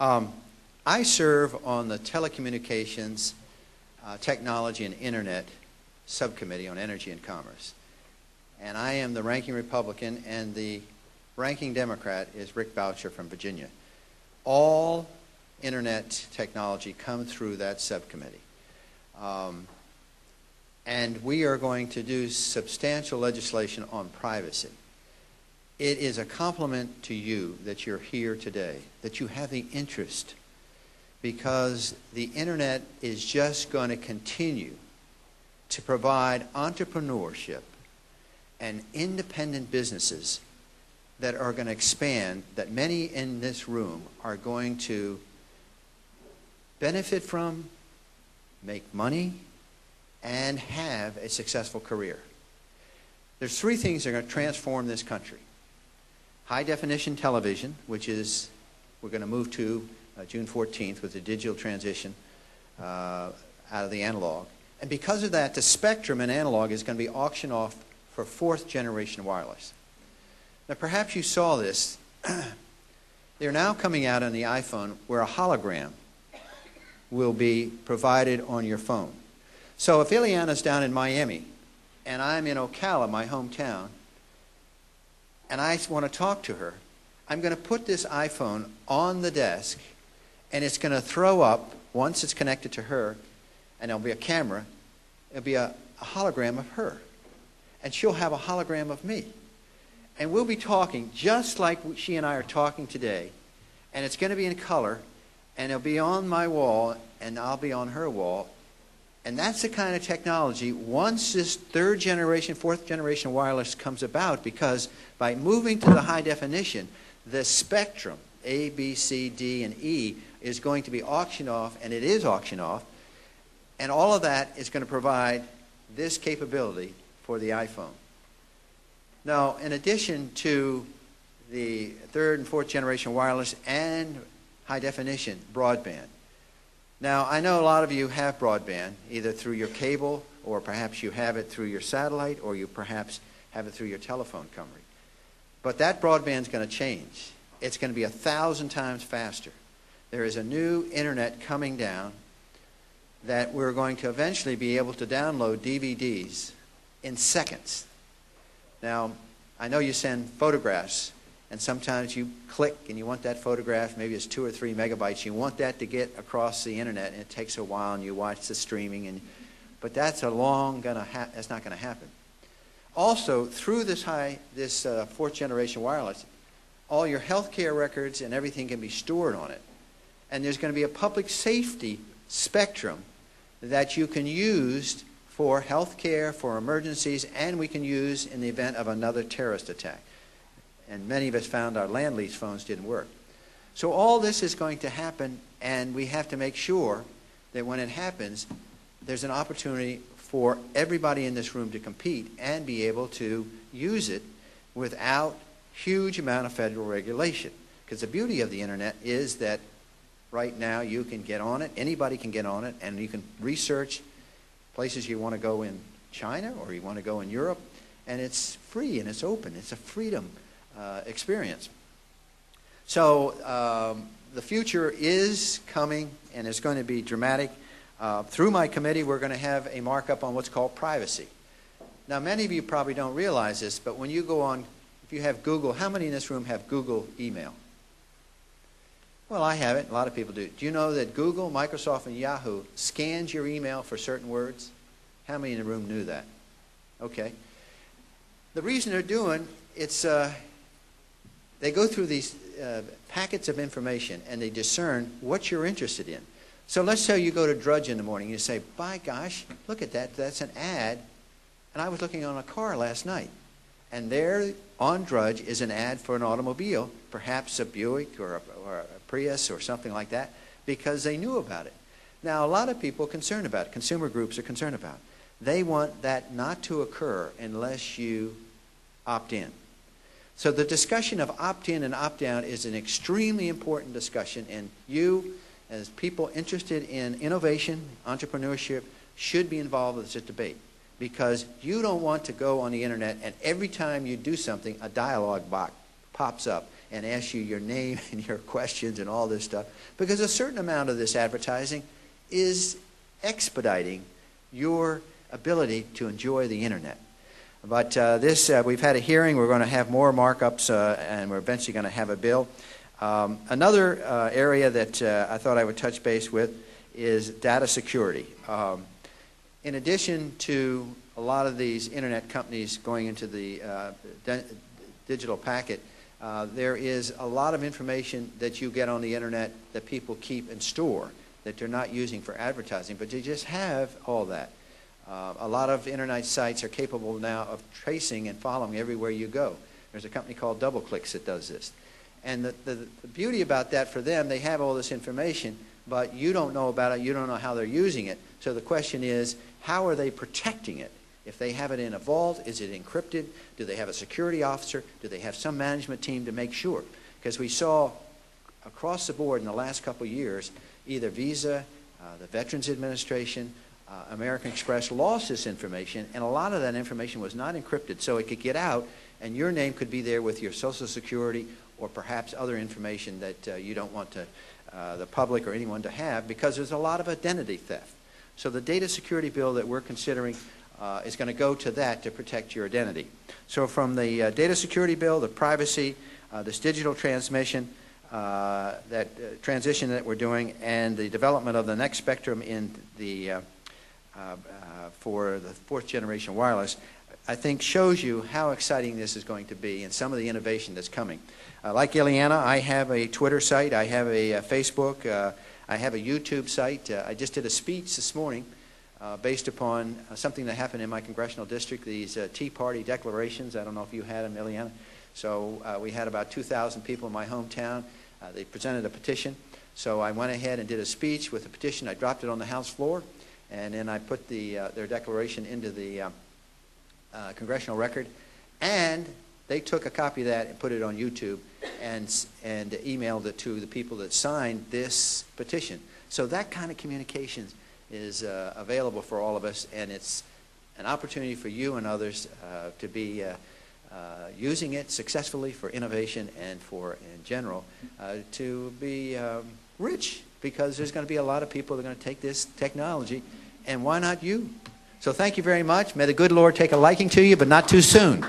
I serve on the Telecommunications, Technology, and Internet Subcommittee on Energy and Commerce. And I am the ranking Republican, and the ranking Democrat is Rick Boucher from Virginia. All Internet technology comes through that subcommittee. And we are going to do substantial legislation on privacy. It is a compliment to you that you're here today, that you have the interest, because the Internet is just going to continue to provide entrepreneurship and independent businesses that are going to expand, that many in this room are going to benefit from, make money, and have a successful career. There's three things that are going to transform this country. High definition television, which is we're going to move to June 14th with the digital transition out of the analog. And because of that, the spectrum in analog is going to be auctioned off for fourth generation wireless. Now perhaps you saw this. They're now coming out on the iPhone where a hologram will be provided on your phone. So if Ileana's down in Miami and I'm in Ocala, my hometown, and I want to talk to her, I'm going to put this iPhone on the desk, and it's going to throw up, once it's connected to her, and there'll be a camera, it'll be a hologram of her. And she'll have a hologram of me. And we'll be talking just like she and I are talking today, and it's going to be in color, and it'll be on my wall, and I'll be on her wall. And that's the kind of technology, once this third generation, fourth generation wireless comes about, because by moving to the high definition, the spectrum, A, B, C, D, and E, is going to be auctioned off, and it is auctioned off, and all of that is going to provide this capability for the iPhone. Now, in addition to the third and fourth generation wireless and high definition broadband. Now, I know a lot of you have broadband, either through your cable, or perhaps you have it through your satellite, or you perhaps have it through your telephone company. But that broadband is going to change. It's going to be 1,000 times faster. There is a new internet coming down that we're going to eventually be able to download DVDs in seconds. Now, I know you send photographs, and sometimes you click and you want that photograph, maybe it's 2 or 3 megabytes. You want that to get across the internet, and it takes a while, and you watch the streaming. But that's that's not going to happen. Also, through this fourth generation wireless, all your healthcare records and everything can be stored on it. And there's going to be a public safety spectrum that you can use for healthcare, for emergencies, and we can use in the event of another terrorist attack. And many of us found our land lease phones didn't work. So all this is going to happen, and we have to make sure that when it happens, there's an opportunity for everybody in this room to compete and be able to use it without huge amount of federal regulation. Because the beauty of the internet is that right now you can get on it, anybody can get on it, and you can research places you want to go in China or you want to go in Europe, and it's free and it's open. It's a freedom experience. So the future is coming, and it's going to be dramatic. Through my committee, we're going to have a markup on what's called privacy. Now, many of you probably don't realize this, but when you go on, if you have Google, how many in this room have Google email? Well, I have it. A lot of people do. Do you know that Google, Microsoft, and Yahoo scans your email for certain words? How many in the room knew that? Okay. The reason they're doing it's they go through these packets of information, and they discern what you're interested in. So let's say you go to Drudge in the morning, and you say, by gosh, look at that, that's an ad, and I was looking on a car last night. And there on Drudge is an ad for an automobile, perhaps a Buick or a Prius or something like that, because they knew about it. Now, a lot of people are concerned about it. Consumer groups are concerned about it. They want that not to occur unless you opt in. So the discussion of opt-in and opt-out is an extremely important discussion, and you, as people interested in innovation, entrepreneurship, should be involved with this debate, because you don't want to go on the internet and every time you do something, a dialogue box pops up, and ask you your name and your questions and all this stuff, because a certain amount of this advertising is expediting your ability to enjoy the internet. But we've had a hearing. We're going to have more markups, and we're eventually going to have a bill. Another area that I thought I would touch base with is data security. In addition to a lot of these internet companies going into the digital packet, there is a lot of information that you get on the internet that people keep and store that they're not using for advertising, but you just have all that. A lot of internet sites are capable now of tracing and following everywhere you go. There's a company called DoubleClicks that does this. And the beauty about that for them, they have all this information, but you don't know about it, you don't know how they're using it. So the question is, how are they protecting it? If they have it in a vault, is it encrypted? Do they have a security officer? Do they have some management team to make sure? Because we saw across the board in the last couple of years, either Visa, the Veterans Administration, American Express lost this information, and a lot of that information was not encrypted, so it could get out, and your name could be there with your Social Security or perhaps other information that you don't want the public or anyone to have, because there's a lot of identity theft. So the data security bill that we're considering is going to go to that to protect your identity. So from the data security bill, the privacy, this digital transmission, transition that we're doing, and the development of the next spectrum in the for the fourth generation wireless, I think shows you how exciting this is going to be and some of the innovation that's coming. Like Ileana, I have a Twitter site, I have a Facebook, I have a YouTube site. I just did a speech this morning based upon something that happened in my congressional district, these Tea Party declarations. I don't know if you had them, Ileana. So we had about 2,000 people in my hometown. They presented a petition. So I went ahead and did a speech with a petition. I dropped it on the House floor, and then I put their declaration into the congressional record, and they took a copy of that and put it on YouTube and emailed it to the people that signed this petition. So that kind of communication is available for all of us, and it's an opportunity for you and others to be using it successfully for innovation and for, in general, to be rich, because there's going to be a lot of people that are going to take this technology, and why not you? So thank you very much. May the good Lord take a liking to you, but not too soon.